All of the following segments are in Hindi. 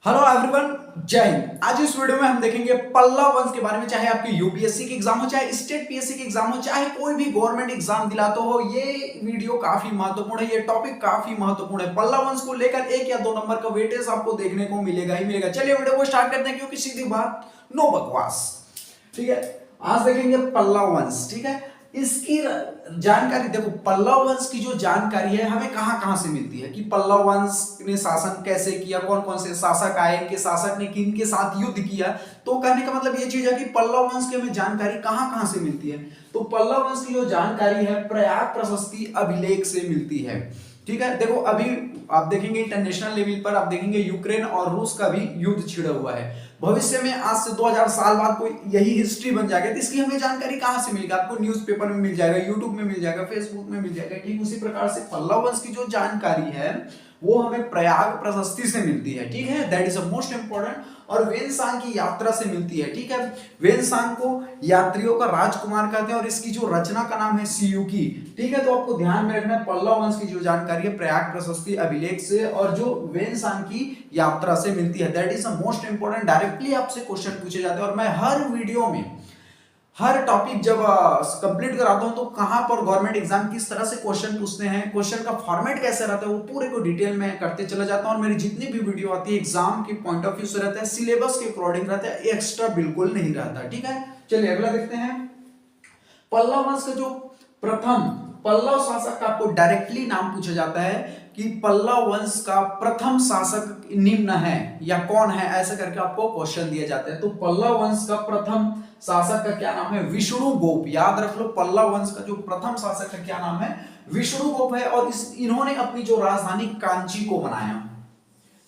हेलो एवरीवन, जय हिंद। आज इस वीडियो में हम देखेंगे पल्लव वंश के बारे में। चाहे आपकी यूपीएससी की एग्जाम हो, चाहे स्टेट पीएससी की एग्जाम हो, चाहे कोई भी गवर्नमेंट एग्जाम दिलाते हो, ये वीडियो काफी महत्वपूर्ण है, ये टॉपिक काफी महत्वपूर्ण है। पल्लव वंश को लेकर 1 या 2 नंबर का वेटेज आपको देखने को मिलेगा ही मिलेगा। चलिए वीडियो को स्टार्ट करते हैं, क्योंकि सीधी बात, नो बकवास। ठीक है, आज देखेंगे पल्लव वंश। ठीक है, इसकी जानकारी देखो, पल्लव वंश की जो जानकारी है हमें कहां कहां से मिलती है कि पल्लव वंश ने शासन कैसे किया, कौन कौन से शासक आए, इनके शासक ने किन के साथ युद्ध किया। तो कहने का मतलब ये चीज है कि पल्लव वंश की हमें जानकारी कहां कहां से मिलती है। तो पल्लव वंश की जो जानकारी है प्रयाग प्रशस्ति अभिलेख से मिलती है। ठीक है, देखो अभी आप देखेंगे इंटरनेशनल लेवल पर, आप देखेंगे यूक्रेन और रूस का भी युद्ध छिड़ा हुआ है। भविष्य में आज से 2000 साल बाद कोई यही हिस्ट्री बन जाएगा, तो इसकी हमें जानकारी कहां से मिलेगी? आपको न्यूज़पेपर में मिल जाएगा, यूट्यूब में मिल जाएगा, फेसबुक में मिल जाएगा। ठीक उसी प्रकार से पल्लव वंश की जो जानकारी है वो हमें प्रयाग प्रशस्ति से मिलती है। ठीक है, दैट इज मोस्ट इंपॉर्टेंट। और वेनसांग की यात्रा से मिलती है। ठीक है, वेनसांग को यात्रियों का राजकुमार कहते हैं और इसकी जो रचना का नाम है सियुकी। ठीक है, तो आपको ध्यान में रखना है पल्लव वंश की जो जानकारी है प्रयाग प्रशस्ति अभिलेख से और जो वेनसांग की यात्रा से मिलती है। That is the most important. Directly आपसे क्वेश्चन पूछे जाते हैं और मैं हर वीडियो में हर टॉपिक जब कंप्लीट कराता हूं तो कहां पर गवर्नमेंट एग्जाम किस तरह से क्वेश्चन पूछते हैं, क्वेश्चन का फॉर्मेट कैसे रहता है, वो पूरे को डिटेल में करते चला जाता हूं। और मेरी जितनी भी वीडियो आती है एग्जाम के पॉइंट ऑफ व्यू से रहता है, सिलेबस के अकॉर्डिंग रहता है, एक्स्ट्रा बिल्कुल नहीं रहता। ठीक है, चलिए अगला देखते हैं। पल्लव वंश का जो प्रथम पल्लव शासक का आपको डायरेक्टली नाम पूछा जाता है कि पल्लव वंश का प्रथम शासक निम्न है या कौन है, ऐसा करके आपको क्वेश्चन दिया जाता है। तो पल्लव वंश का प्रथम शासक का क्या नाम है? विष्णुगुप्त। याद रख लो, पल्लव वंश का जो प्रथम शासक का क्या नाम है? विष्णुगुप्त है। और इन्होंने अपनी जो राजधानी कांची को बनाया।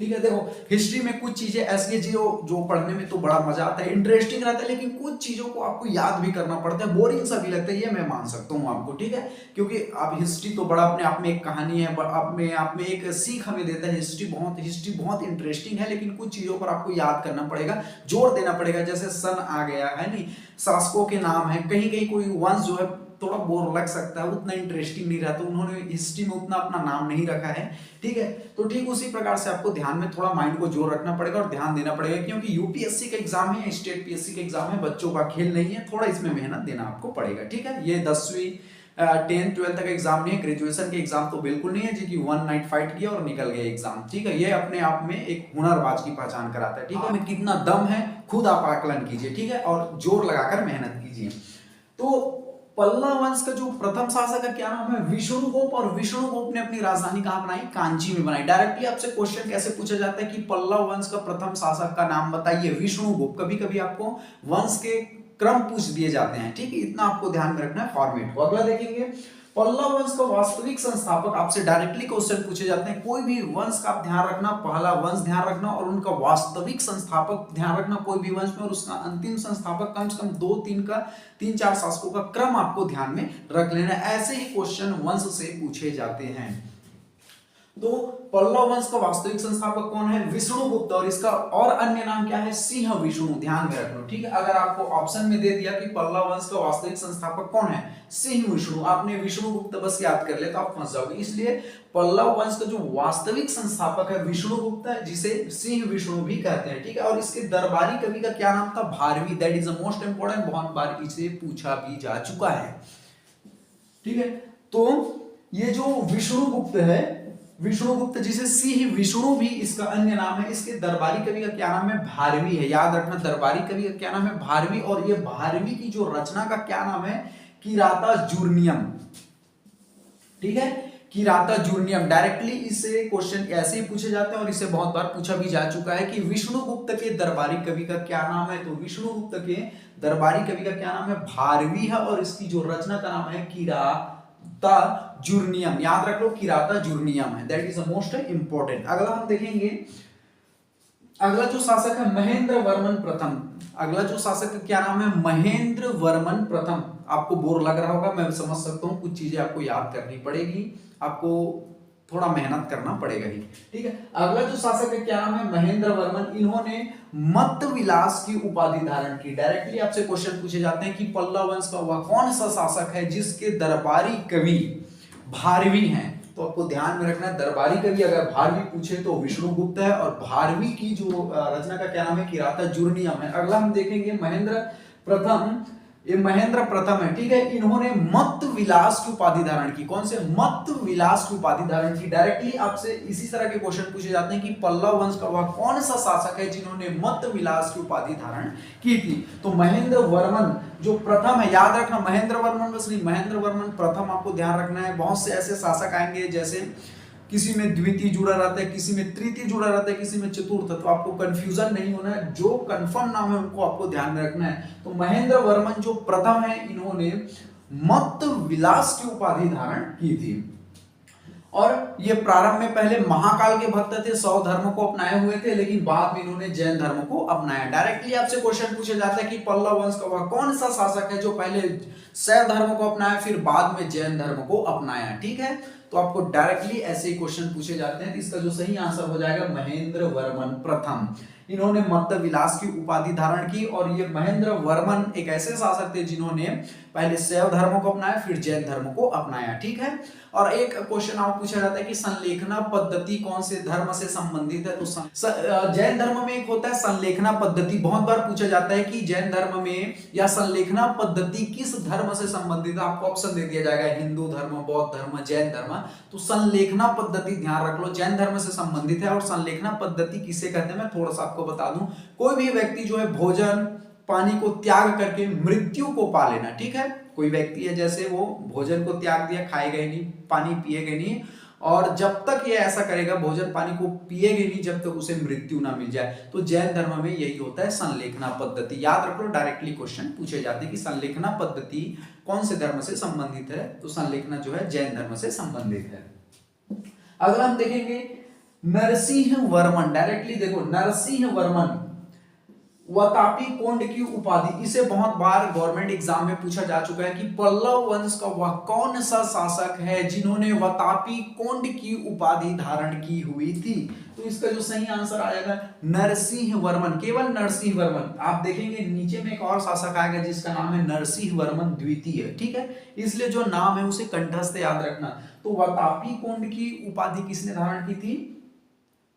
ठीक है, देखो हिस्ट्री में कुछ चीजें ऐसी जो पढ़ने में तो बड़ा मजा आता है, इंटरेस्टिंग रहता है, लेकिन कुछ चीजों को आपको याद भी करना पड़ता है, बोरिंग सा भी लगता है, ये मैं मान सकता हूँ आपको। ठीक है, क्योंकि आप हिस्ट्री तो बड़ा अपने आप में एक कहानी है, अपने आप में एक सीख हमें देता है। हिस्ट्री बहुत इंटरेस्टिंग है, लेकिन कुछ चीजों पर आपको याद करना पड़ेगा, जोर देना पड़ेगा। जैसे सन आ गया है, नहीं शासकों के नाम है, कहीं कहीं कोई वंश जो है थोड़ा बोर लग सकता है, उतना इंटरेस्टिंग नहीं रहता, उन्होंने हिस्ट्री में उतना अपना नाम नहीं रखा है। ठीक है, तो ठीक उसी प्रकार से आपको ध्यान में थोड़ा माइंड को जोर रखना पड़ेगा और ध्यान देना पड़ेगा, क्योंकि यूपीएससी का एग्जाम है, स्टेट पीएससी का एग्जाम है, बच्चों का खेल नहीं है, थोड़ा इसमें मेहनत देना आपको पड़ेगा। ठीक है, ये 10वीं 10th 12th तक एग्जाम नहीं है, ग्रेजुएशन के एग्जाम तो बिल्कुल नहीं है जी कि वन नाइट फाइट किया और निकल गया एग्जाम। ठीक है, ये अपने आप में एक हुनरबाज की पहचान कराता है। ठीक है, में कितना दम है खुद आप आकलन कीजिए। ठीक है, और जोर लगाकर मेहनत कीजिए। तो पल्लव वंश का जो प्रथम शासक का क्या नाम है? विष्णुगुप्त। और विष्णुगुप्त ने अपनी राजधानी कहां बनाई? कांची में बनाई। डायरेक्टली आपसे क्वेश्चन कैसे पूछा जाता है कि पल्लव वंश का प्रथम शासक का नाम बताइए? विष्णुगुप्त। कभी कभी आपको वंश के क्रम पूछ दिए जाते हैं। ठीक है, इतना आपको ध्यान में रखना है फॉर्मेट को। अगला देखेंगे, पल्लव वंश का वास्तविक संस्थापक आपसे डायरेक्टली क्वेश्चन पूछे जाते हैं। कोई भी वंश का आप ध्यान रखना, पहला वंश ध्यान रखना और उनका वास्तविक संस्थापक ध्यान रखना कोई भी वंश में, और उसका अंतिम संस्थापक कम से कम 2-3 शासकों का क्रम आपको ध्यान में रख लेना। ऐसे ही क्वेश्चन वंश से पूछे जाते हैं। तो पल्लव वंश का वास्तविक संस्थापक कौन है? विष्णुगुप्त। और इसका और अन्य नाम क्या है? सिंह विष्णु। ध्यान में रख लो। ठीक है, अगर आपको ऑप्शन में दे दिया कि पल्लव वंश का वास्तविक संस्थापक कौन है? सिंह विष्णु, आपने विष्णुगुप्त बस याद कर लिया तो आप फंस जाओगे। इसलिए पल्लव वंश का जो वास्तविक संस्थापक है विष्णुगुप्त है, जिसे सिंह विष्णु भी कहते हैं। ठीक है, और इसके दरबारी कवि का क्या नाम था? Bharvi. That is the most important, बहुत बार इसे पूछा भी जा चुका है। ठीक है, तो ये जो विष्णुगुप्त है, विष्णुगुप्त जिसे सिंह विष्णु भी इसका अन्य नाम है, इसके दरबारी कवि का क्या नाम है? भारवी है। याद रखना, दरबारी कवि का क्या नाम है? भारवी। और ये भारवी की जो रचना का क्या नाम है? किराता जूर्नियम। ठीक है, किराता जूर्नियम। डायरेक्टली इससे क्वेश्चन ऐसे ही पूछे जाते हैं और इसे बहुत बार पूछा भी जा चुका है कि विष्णुगुप्त के दरबारी कवि का क्या नाम है? तो विष्णुगुप्त के दरबारी कवि का क्या नाम है? भारवी है। और इसकी जो रचना का नाम है किराता जूर्नियम। याद रख लो, किराता जूर्नियम है। That is the most important. अगला हम देखेंगे, अगला जो शासक है महेंद्र वर्मन प्रथम। अगला जो शासक का क्या नाम है? महेंद्र वर्मन प्रथम। आपको बोर लग रहा होगा, मैं समझ सकता हूं, कुछ चीजें आपको याद करनी पड़ेगी, आपको थोड़ा मेहनत करना पड़ेगा ही। ठीक है, अगला जो शासक है क्या नाम है? महेंद्र वर्मन। इन्होंने मत विलास की उपाधि धारण की। डायरेक्टली आपसे क्वेश्चन पूछे जाते हैं कि पल्लव वंश का वह कौन सा शासक है जिसके दरबारी कवि भारवी हैं? तो आपको ध्यान में रखना है दरबारी कवि अगर भारवी पूछे तो विष्णुगुप्त है, और भारवी की जो रचना का क्या नाम है, किराता जूर्नियम है। अगला हम देखेंगे महेंद्र प्रथम, ये महेंद्र प्रथम है, ठीक है। इन्होंने मत्त विलास की उपाधि धारण की। कौन से? मत्त विलास की उपाधि धारण की। डायरेक्टली आपसे इसी तरह के क्वेश्चन पूछे जाते हैं कि पल्लव वंश का वह कौन सा शासक है जिन्होंने मत्त विलास की उपाधि धारण की थी। तो महेंद्र वर्मन जो प्रथम है, याद रखना महेंद्र वर्मन बस नहीं, महेंद्र वर्मन प्रथम आपको ध्यान रखना है। बहुत से ऐसे शासक आएंगे जैसे किसी में द्वितीय जुड़ा रहता है, किसी में तृतीय जुड़ा रहता है, किसी में चतुर्थ, तो आपको कंफ्यूजन नहीं होना है। जो कंफर्म नाम है उनको आपको ध्यान में रखना है। तो महेंद्र वर्मन जो प्रथम है, इन्होंने मत्त विलास की उपाधि धारण की थी। और ये प्रारंभ में पहले महाकाल के भक्त थे, 100 धर्म को अपनाए हुए थे, लेकिन बाद में इन्होंने जैन धर्म को अपनाया। डायरेक्टली आपसे क्वेश्चन पूछे जाता है कि पल्लव वंश का वह कौन सा शासक है जो पहले शैव धर्म को अपनाया फिर बाद में जैन धर्म को अपनाया, ठीक है। तो आपको डायरेक्टली ऐसे ही क्वेश्चन पूछे जाते हैं। तो इसका जो सही आंसर हो जाएगा महेंद्र वर्मन प्रथम। इन्होंने मत्त विलास की उपाधि धारण की, और ये महेंद्र वर्मन एक ऐसे शासक थे जिन्होंने पहले शैव धर्म को अपनाया फिर जैन धर्म को अपनाया, ठीक है। और एक क्वेश्चन और पूछा जाता है कि संलेखना पद्धति कौन से धर्म से संबंधित है। तो जैन धर्म में एक होता है संलेखना पद्धति। बहुत बार पूछा जाता है कि जैन धर्म में या संलेखना पद्धति किस धर्म से संबंधित है। आपको ऑप्शन दे दिया जाएगा हिंदू धर्म, बौद्ध धर्म, जैन धर्म। तो संलेखना पद्धति ध्यान रख लो, जैन धर्म से संबंधित है। और संलेखना पद्धति किसे कहते हैं मैं थोड़ा सा आपको बता दूं। कोई भी व्यक्ति जो है भोजन पानी को त्याग करके मृत्यु को पा लेना, ठीक है। कोई व्यक्ति है जैसे वो भोजन को त्याग दिया, खाएगा ही नहीं, पानी पिएगा नहीं, और जब तक ये ऐसा करेगा भोजन पानी को पिएगा नहीं जब तक उसे मृत्यु ना मिल जाए। तो जैन धर्म में यही होता है संलेखना पद्धति। याद रखो, डायरेक्टली क्वेश्चन पूछे जाते हैं कि संलेखना पद्धति कौन से धर्म से संबंधित है। तो संलेखना जो है जैन धर्म से संबंधित है। अगला हम देखेंगे नरसिंह वर्मन। डायरेक्टली देखो, नरसिंह वर्मन वतापी कोंड की उपाधि, इसे बहुत बार गवर्नमेंट एग्जाम में पूछा जा चुका है कि पल्लव वंश का वह कौन सा शासक है जिन्होंने वतापी कोंड की उपाधि धारण की हुई थी। तो इसका जो सही आंसर आएगा नरसिंह वर्मन, केवल नरसिंह वर्मन। आप देखेंगे नीचे में एक और शासक आएगा जिसका नाम है नरसिंह वर्मन द्वितीय, ठीक है। इसलिए जो नाम है उसे कंठस्थ याद रखना। तो वतापी कोंड की उपाधि किसने धारण की थी?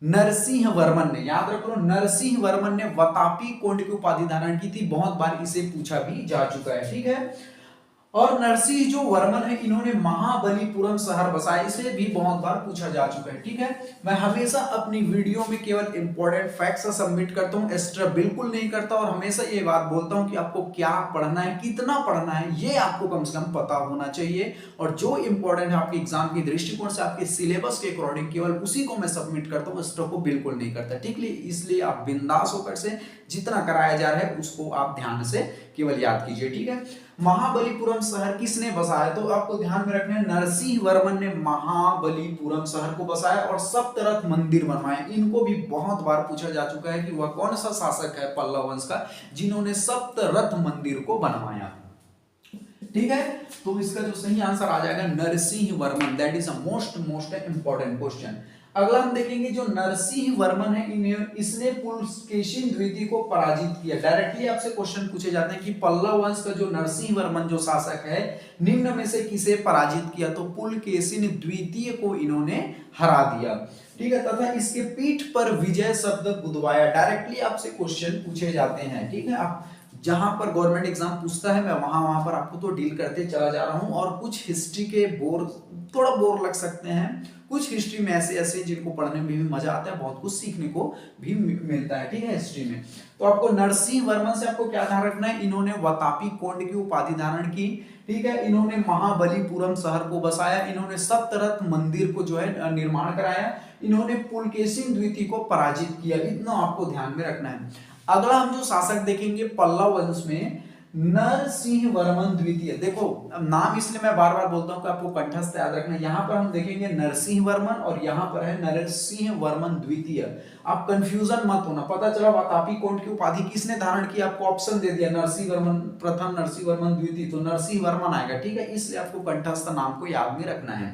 नरसिंह वर्मन ने। याद रखो, नरसिंह वर्मन ने वतापी कोंड की उपाधि धारण की थी। बहुत बार इसे पूछा भी जा चुका है, ठीक है। और नरसिंह जो वर्मन है इन्होंने महाबलीपुरम शहर बसाया, इसे भी बहुत बार पूछा जा चुका है, ठीक है। मैं हमेशा अपनी वीडियो में केवल इंपॉर्टेंट फैक्ट्स सबमिट करता हूं, एक्स्ट्रा बिल्कुल नहीं करता। और हमेशा ये बात बोलता हूं कि आपको क्या पढ़ना है, कितना पढ़ना है, ये आपको कम से कम पता होना चाहिए। और जो इंपॉर्टेंट है आपके एग्जाम की दृष्टिकोण से, आपके सिलेबस के अकॉर्डिंग, केवल उसी को मैं सबमिट करता हूँ, एक्स्ट्रा को बिल्कुल नहीं करता, ठीक है। इसलिए आप बिंदास होकर से जितना कराया जा रहा है उसको आप ध्यान से केवल याद कीजिए, ठीक है। महाबलीपुरम शहर किसने बसाया? तो आपको ध्यान में रखना है नरसिंह वर्मन ने महाबलीपुरम शहर को बसाया और सप्तरथ मंदिर बनवाए। इनको भी बहुत बार पूछा जा चुका है कि वह कौन सा शासक है पल्लव वंश का जिन्होंने सप्तरथ मंदिर को बनवाया, ठीक है। तो इसका जो सही आंसर आ जाएगा Narasimha Varman. That is a most important question. अगला हम देखेंगे जो नरसिंह वर्मन है इसने पुलकेशिन द्वितीय को पराजित किया। डायरेक्टली आपसे क्वेश्चन पूछे जाते हैं कि पल्लव वंश का जो नरसिंह वर्मन जो शासक है निम्न में से किसे पराजित किया? तो पुलकेशिन द्वितीय को इन्होंने हरा दिया, ठीक है। तथा इसके पीठ पर विजय शब्द गुदवाया। डायरेक्टली आपसे क्वेश्चन पूछे जाते हैं, ठीक है। आप जहां पर गवर्नमेंट एग्जाम पूछता है मैं वहां पर आपको तो डील करते चला जा रहा हूं। और कुछ हिस्ट्री के थोड़ा बोर लग सकते हैं, कुछ हिस्ट्री में ऐसे जिनको पढ़ने में भी मजा आता है, बहुत कुछ सीखने को भी मिलता है, ठीक है, हिस्ट्री में। तो आपको नरसिंह वर्मन से आपको क्या ध्यान रखना है? इन्होंने वतापी कोंड की उपाधि धारण की, ठीक है। इन्होंने महाबलीपुरम शहर को बसाया, इन्होंने सप्तरथ मंदिर को जो है निर्माण कराया, इन्होंने पुलकेशिन द्वितीय को पराजित किया। इतना आपको ध्यान में रखना है। अगला हम जो शासक देखेंगे पल्लव वंश में नरसिंह वर्मन द्वितीय। देखो नाम इसलिए मैं बार बार बोलता हूं कि आपको कंठस्थ याद रखना है। यहां पर हम देखेंगे नरसिंह वर्मन और यहां पर है नरसिंह वर्मन द्वितीय। आप कंफ्यूजन मत होना। पता चला वतापी कोंड की उपाधि किसने धारण की? आपको ऑप्शन दे दिया नरसिंह वर्मन प्रथम, नरसिंह वर्मन द्वितीय, तो नरसिंह वर्मन आएगा, ठीक है। इसलिए आपको कंठस्थ नाम को याद में रखना है।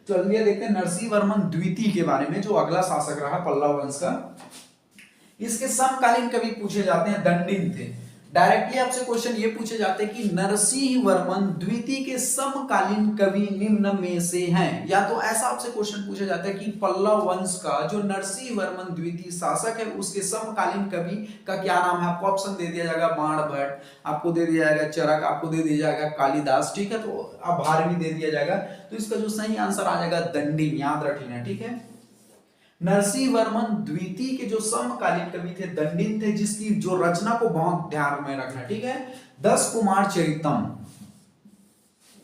चलिए देखते हैं नरसिंह वर्मन द्वितीय के बारे में, जो अगला शासक रहा पल्लव वंश का। इसके समकालीन कवि पूछे जाते हैं दंडिन थे। डायरेक्टली आपसे क्वेश्चन ये पूछे जाते हैं कि नरसिंह वर्मन द्वितीय के समकालीन कवि निम्न में से हैं, या तो ऐसा आपसे क्वेश्चन पूछा जाता है कि पल्लव वंश का जो नरसिंह वर्मन द्वितीय शासक है उसके समकालीन कवि का क्या नाम है। आपको ऑप्शन दे दिया जाएगा बाण भट्ट, आपको दे दिया जाएगा चरक, आपको दे दिया जाएगा कालिदास, ठीक है, तो अब भारवी दे दिया जाएगा। तो इसका जो सही आंसर आ जाएगा दंडी, याद रख लेना, ठीक है। नरसिंह वर्मन द्वितीय के जो समकालीन कवि थे दंडिन थे, जिसकी जो रचना को बहुत ध्यान में रखना, ठीक है। 10 कुमार चरितम,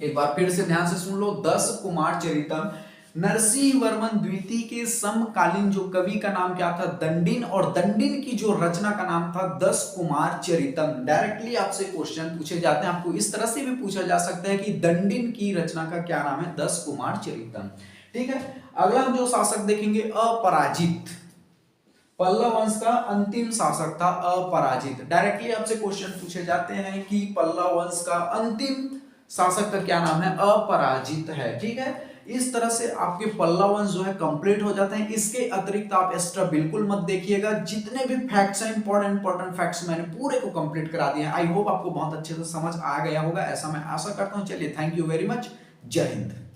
एक बार फिर से ध्यान से सुन लो, 10 कुमार चरितम। नरसिंह वर्मन द्वितीय के समकालीन जो कवि का नाम क्या था, दंडिन, और दंडिन की जो रचना का नाम था 10 कुमार चरितम। डायरेक्टली आपसे क्वेश्चन पूछे जाते हैं, आपको इस तरह से भी पूछा जा सकता है कि दंडिन की रचना का क्या नाम है, 10 कुमार चरितम, ठीक है। अगला हम जो शासक देखेंगे अपराजित, पल्लव वंश का अंतिम शासक था अपराजित। डायरेक्टली आपसे क्वेश्चन पूछे जाते हैं कि पल्लव वंश का अंतिम शासक का क्या नाम है, अपराजित है, ठीक है। इस तरह से आपके पल्लव वंश जो है कंप्लीट हो जाते हैं। इसके अतिरिक्त आप एक्स्ट्रा बिल्कुल मत देखिएगा, जितने भी फैक्ट्स हैं इंपॉर्टेंट फैक्ट्स मैंने पूरे को कंप्लीट करा दिए हैं। आई होप आपको बहुत अच्छे से समझ आ गया होगा, ऐसा मैं आशा करता हूं। चलिए, थैंक यू वेरी मच, जय हिंद।